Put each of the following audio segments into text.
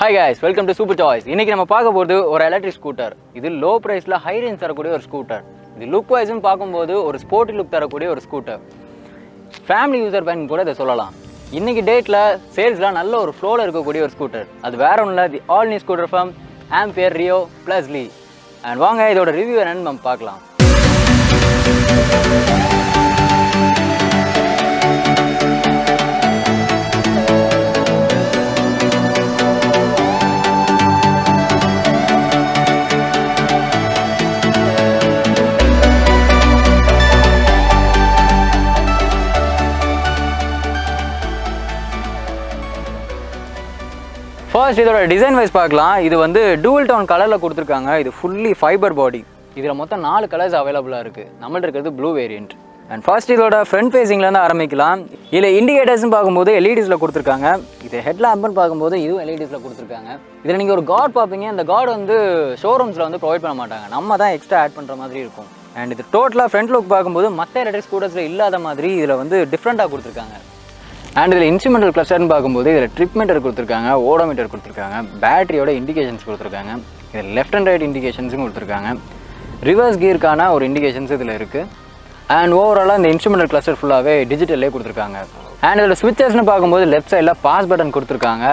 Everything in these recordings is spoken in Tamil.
Hi guys, welcome to Supertoyz. இன்னைக்கு நம்ம பார்க்க போறது ஒரு எலக்ட்ரிக் ஸ்கூட்டர். இது லோ பிரைஸ்ல ஹை ரேஞ்ச் தரக்கூடிய ஒரு ஸ்கூட்டர். இது லுக் வைஸும் பார்க்கும்போது ஒரு ஸ்போர்ட்டி லுக் தரக்கூடிய ஒரு ஸ்கூட்டர். ஃபேமிலி யூசர் பைக் கூட இதை சொல்லலாம். இன்னைக்கு டேட்ல சேல்ஸ்ல நல்ல ஒரு ஃப்ளோல இருக்கக்கூடிய ஒரு ஸ்கூட்டர். அது வேற ஒன்றும் இல்லை, தி all new scooter from Ampere Reo + Lee. And வாங்க இதோட ரிவ்யூ என்னன்னு நம்ம பார்க்கலாம். ஃபர்ஸ்ட் இதோட டிசைன் வைஸ் பார்க்கலாம். இது வந்து டூவல் டோன் கலரில் கொடுத்துருக்காங்க. இது ஃபுல்லி ஃபைபர் பாடி. இதில் மொத்தம் 4 கலர்ஸ் அவைலபிளாக இருக்குது. நம்மள்ட்ட இருக்கிறது ப்ளூ வேரியன்ட். அண்ட் ஃபர்ஸ்ட் இதோட ஃப்ரண்ட் ஃபேஸிங்லேருந்து ஆரம்பிக்கலாம். இதில் இண்டிகேட்டர்ஸ்னு பார்க்கும்போது எல்இடிஸில் கொடுத்துருக்காங்க. இது ஹெட் லேம்ப்னு பார்க்கும்போது இதுவும் எல்இடிஸில் கொடுத்துருக்காங்க. இதில் நீங்கள் ஒரு கார்டு பார்ப்பீங்க. இந்த கார்டு வந்து ஷோரூம்ஸில் வந்து ப்ரொவைட் பண்ண மாட்டாங்க, நம்ம தான் எக்ஸ்ட்ரா ஆட் பண்ணுற மாதிரி இருக்கும். அண்ட் இது டோட்டலாக ஃப்ரண்ட் லுக் பார்க்கும்போது மற்ற எலக்ட்ரிக் ஸ்கூட்டர்ஸில் இல்லாத மாதிரி இதில் வந்து டிஃப்ரெண்ட்டாக கொடுத்துருக்காங்க. அண்ட் இதில் இன்ஸ்ட்ருமெண்டல் கிளஸ்டர்னு பார்க்கும்போது இதில் ட்ரிப் மீட்டர் கொடுத்துருக்காங்க, ஓடோமீட்டர் கொடுத்துருக்காங்க, பேட்டரியோட இண்டிகேஷன்ஸ் கொடுத்துருக்காங்க, இதில் லெஃப்ட் அண்ட் ரைட் இண்டிகேஷன்ஸும் கொடுத்துருக்காங்க, ரிவர்ஸ் கியருக்கான ஒரு இண்டிகேஷன்ஸ் இதில் இருக்குது. அண்ட் ஓவராலாக இந்த இன்ஸ்ட்ருமெண்டல் கிளஸ்டர் ஃபுல்லாகவே டிஜிட்டல்லே கொடுத்துருக்காங்க. அண்ட் இதில் ஸ்விட்சஸ்னு பார்க்கும்போது லெஃப்ட் சைடில் பாஸ் பட்டன் கொடுத்துருக்காங்க,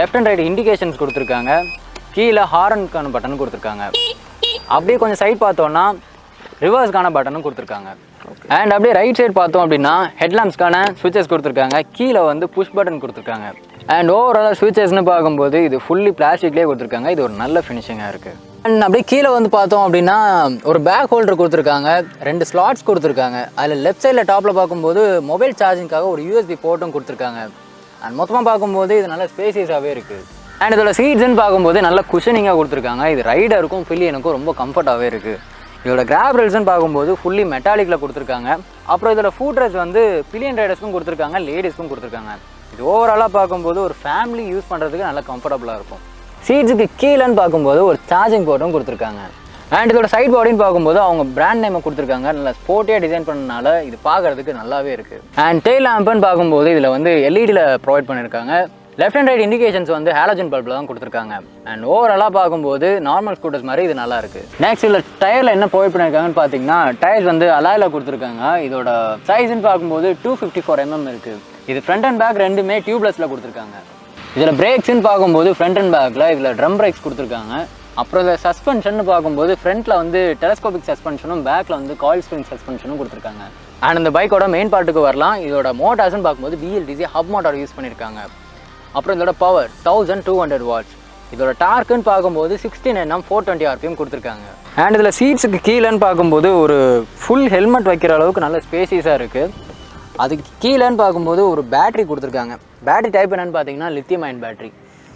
லெஃப்ட் அண்ட் ரைட் இண்டிகேஷன்ஸ் கொடுத்துருக்காங்க, கீழே ஹாரனுக்கான பட்டன் கொடுத்துருக்காங்க. அப்படியே கொஞ்சம் சைட் பார்த்தோன்னா ரிவர்ஸ்க்கான பட்டனும் கொடுத்துருக்காங்க. அண்ட் அப்படியே ரைட் சைடு பார்த்தோம் அப்படின்னா ஹெட்லாம்ப்ஸ்க்கான ஸ்விட்சஸ் கொடுத்துருக்காங்க, கீழே வந்து புஷ் பட்டன் கொடுத்துருக்காங்க. அண்ட் ஓவராலாக ஸ்விட்சஸ்னு பார்க்கும்போது இது ஃபுல்லி பிளாஸ்டிக்லேயே கொடுத்துருக்காங்க. இது ஒரு நல்ல ஃபினிஷிங்காக இருக்குது. அண்ட் அப்படியே கீழே வந்து பார்த்தோம் அப்படின்னா ஒரு பேக் ஹோல்டர் கொடுத்துருக்காங்க, 2 ஸ்லாட்ஸ் கொடுத்துருக்காங்க. அதில் லெஃப்ட் சைடில் டாப்பில் பார்க்கும்போது மொபைல் சார்ஜிங்காக ஒரு யூஎஸ்பி போர்ட்டும் கொடுத்துருக்காங்க. அண்ட் மொத்தமாக பார்க்கும்போது இது நல்ல ஸ்பேசியஸாகவே இருக்குது. அண்ட் இதோட சீட்ஸ்ன்னு பார்க்கும்போது நல்ல குஷனிங்காக கொடுத்துருக்காங்க. இது ரைடருக்கும் பில்லியனுக்கும் ரொம்ப கம்ஃபர்ட்டாகவே இருக்குது. இதோட கிராப் ரெயில்ஸ்ன்னு பார்க்கும்போது ஃபுல்லி மெட்டாலிக்கில் கொடுத்துருக்காங்க. அப்புறம் இதோட ஃபுட் ரெஸ்ட் வந்து பில்லியன் ரைடர்ஸ்க்கும் கொடுத்துருக்காங்க, லேடிஸ்க்கும் கொடுத்துருக்காங்க. இது ஓவராலாக பார்க்கும்போது ஒரு ஃபேமிலி யூஸ் பண்ணுறதுக்கு நல்லா கம்ஃபர்டபுளாக இருக்கும். சீட்ஸுக்கு கீழேன்னு பார்க்கும்போது ஒரு சார்ஜிங் போர்ட்டும் கொடுத்துருக்காங்க. அண்ட் இதோட சைட் பாடின்னு பார்க்கும்போது அவங்க பிராண்ட் நேமை கொடுத்துருக்காங்க. நல்லா ஸ்போர்ட்டியாக டிசைன் பண்ணனால இது பார்க்குறதுக்கு நல்லாவே இருக்குது. அண்ட் டெயில் லேம்ப்னு பார்க்கும்போது இதில் வந்து எல்இடியில் ப்ரொவைட் பண்ணியிருக்காங்க. லெஃப்ட் அண்ட் ரைட் இண்டிகேஷன்ஸ் வந்து ஹாலஜன் பல்பில் தான் கொடுத்துருக்காங்க. அண்ட் ஓவராலாக பார்க்கும்போது நார்மல் ஸ்கூட்டர்ஸ் மாதிரி இது நல்லா இருக்குது. நெக்ஸ்ட் இதில் டயரில் என்ன ப்ரொவைட் பண்ணியிருக்காங்கன்னு பார்த்தீங்கன்னா டயர்ஸ் வந்து அலாயில் கொடுத்துருக்காங்க. இதோட சைஸ்ன்னு பார்க்கும்போது 254 mm இருக்குது. இது ஃப்ரண்ட் அண்ட் பேக் ரெண்டுமே டியூப்லெஸில் கொடுத்துருக்காங்க. இதில் பிரேக்ஸ்ன்னு பார்க்கும்போது ஃப்ரண்ட் அண்ட் பேக்கில் இதில் ட்ரம் பிரேக்ஸ் கொடுத்துருக்காங்க. அப்புறம் இதில் சஸ்பென்ஷன் பார்க்கும்போது ஃப்ரண்ட்டில் வந்து டெலஸ்கோபிக் சஸ்பென்ஷனும் பேக்கில் வந்து காயில் ஸ்ப்ரிங் சஸ்பென்ஷனும் கொடுத்துருக்காங்க. அண்ட் இந்த பைக்கோட மெயின் பார்ட்டுக்கு வரலாம். இதோட மோட்டார்ஸ்ன்னு பார்க்கும்போது BLDC ஹப் மோட்டார் யூஸ் பண்ணியிருக்காங்க. அப்புறம் இதோட பவர் 1200 வாட்ஸ். இதோட டார்க்குன்னு பார்க்கும்போது 16 Nm 420 RPM கொடுத்துருக்காங்க. அண்ட் இதில் சீட்ஸுக்கு கீழேன்னு பார்க்கும்போது ஒரு ஃபுல் ஹெல்மெட் வைக்கிற அளவுக்கு நல்ல ஸ்பேசியஸாக இருக்குது. அதுக்கு கீழேன்னு பார்க்கும்போது ஒரு பேட்டரி கொடுத்துருக்காங்க. பேட்டரி டைப் என்னென்னு பார்த்தீங்கன்னா லித்தியம் அயன் பேட்டரி.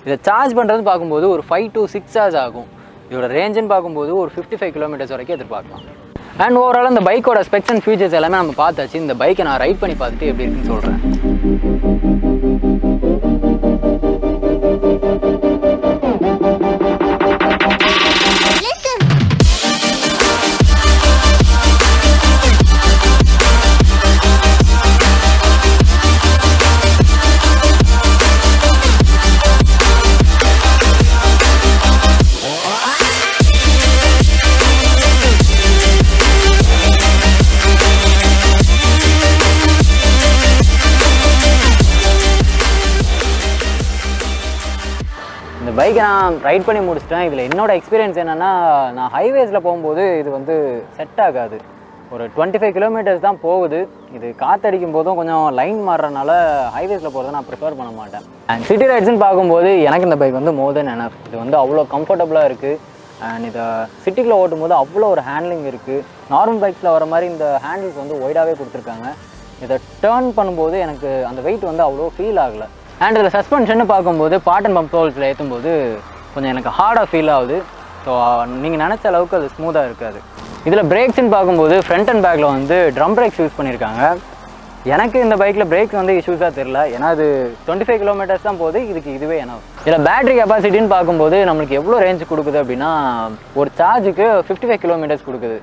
இதை சார்ஜ் பண்ணுறதுன்னு பார்க்கும்போது ஒரு 5 to 6 hours ஆகும். இதோட ரேஞ்சுன்னு பார்க்கும்போது ஒரு 55 kilometers வரைக்கும் எதிர்பார்க்கலாம். அண்ட் ஓவரால் இந்த பைக்கோட ஸ்பெக்ஸ் அண்ட் ஃபீச்சர்ஸ் எல்லாமே நம்ம பார்த்தாச்சு. இந்த பைக்கை நான் ரைட் பண்ணி பார்த்துட்டு எப்படி இருக்குன்னு சொல்கிறேன். இந்த பைக்கை நான் ரைட் பண்ணி முடிச்சிட்டேன். இதில் என்னோடய எக்ஸ்பீரியன்ஸ் என்னென்னா, நான் ஹைவேஸில் போகும்போது இது வந்து செட் ஆகாது. ஒரு 25 kilometers தான் போகுது. இது காற்றடிக்கும் போதும் கொஞ்சம் லைன் மாறுறதுனால ஹைவேஸில் போகிறத நான் ப்ரிஃபர் பண்ண மாட்டேன். அண்ட் சிட்டி ரைட்ஸ்ன்னு பார்க்கும்போது எனக்கு இந்த பைக் வந்து மோர் தென் எனஃப். இது வந்து அவ்வளோ கம்ஃபர்டபுளாக இருக்குது. அண்ட் இதை சிட்டிக்குள்ளே ஓட்டும் போது அவ்வளோ ஒரு ஹேண்ட்லிங் இருக்குது. நார்மல் பைக்ஸில் வர மாதிரி இந்த ஹேண்டில்ஸ் வந்து ஒய்டாகவே கொடுத்துருக்காங்க. இதை டேர்ன் பண்ணும்போது எனக்கு அந்த வெயிட் வந்து அவ்வளோ ஃபீல் ஆகலை. அண்ட் இதில் சஸ்பென்ஷன் பார்க்கும்போது பாட் அண்ட் பம்ப் ஹோல்ஸில் ஏற்றும்போது கொஞ்சம் எனக்கு ஹார்டாக ஃபீல் ஆகுது. ஸோ நீங்கள் நினச்ச அளவுக்கு அது ஸ்மூத்தாக இருக்காது. இதில் பிரேக்ஸ்ன்னு பார்க்கும்போது ஃப்ரண்ட் அண்ட் பேக்கில் வந்து ட்ரம் பிரேக்ஸ் யூஸ் பண்ணியிருக்காங்க. எனக்கு இந்த பைக்கில் பிரேக் வந்து இஷ்யூஸாக தெரில, ஏன்னா அது 25 kilometers தான் போகுது. இதுவே ஏன்னா இதில் பேட்டரி கெப்பாசிட்டின்னு பார்க்கும்போது நம்மளுக்கு எவ்வளோ ரேஞ்ச் கொடுக்குது அப்படின்னா ஒரு சார்ஜுக்கு 55 kilometers கொடுக்குது.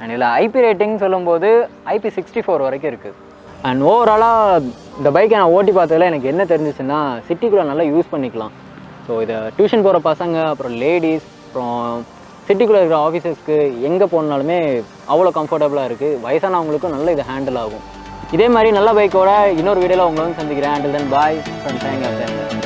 அண்ட் இதில் ஐபி ரேட்டிங் சொல்லும்போது IP64 வரைக்கும் இருக்குது. அண்ட் ஓவராலாக இந்த பைக்கை நான் ஓட்டி பார்த்ததில் எனக்கு என்ன தெரிஞ்சிச்சுன்னா சிட்டிக்குள்ளே நல்லா யூஸ் பண்ணிக்கலாம். ஸோ இதை டியூஷன் போகிற பசங்க, அப்புறம் லேடிஸ், அப்புறம் சிட்டிக்குள்ளே இருக்கிற ஆஃபீஸஸ்க்கு எங்கே போனாலுமே அவ்வளோ கம்ஃபர்டபுளாக இருக்குது. வயசானவங்களுக்கும் நல்ல இது ஹேண்டில் ஆகும். இதே மாதிரி நல்ல பைக்கோட இன்னொரு வீடியோவில் உங்களை வந்து சந்திக்கிறேன். Until then bye from thank you.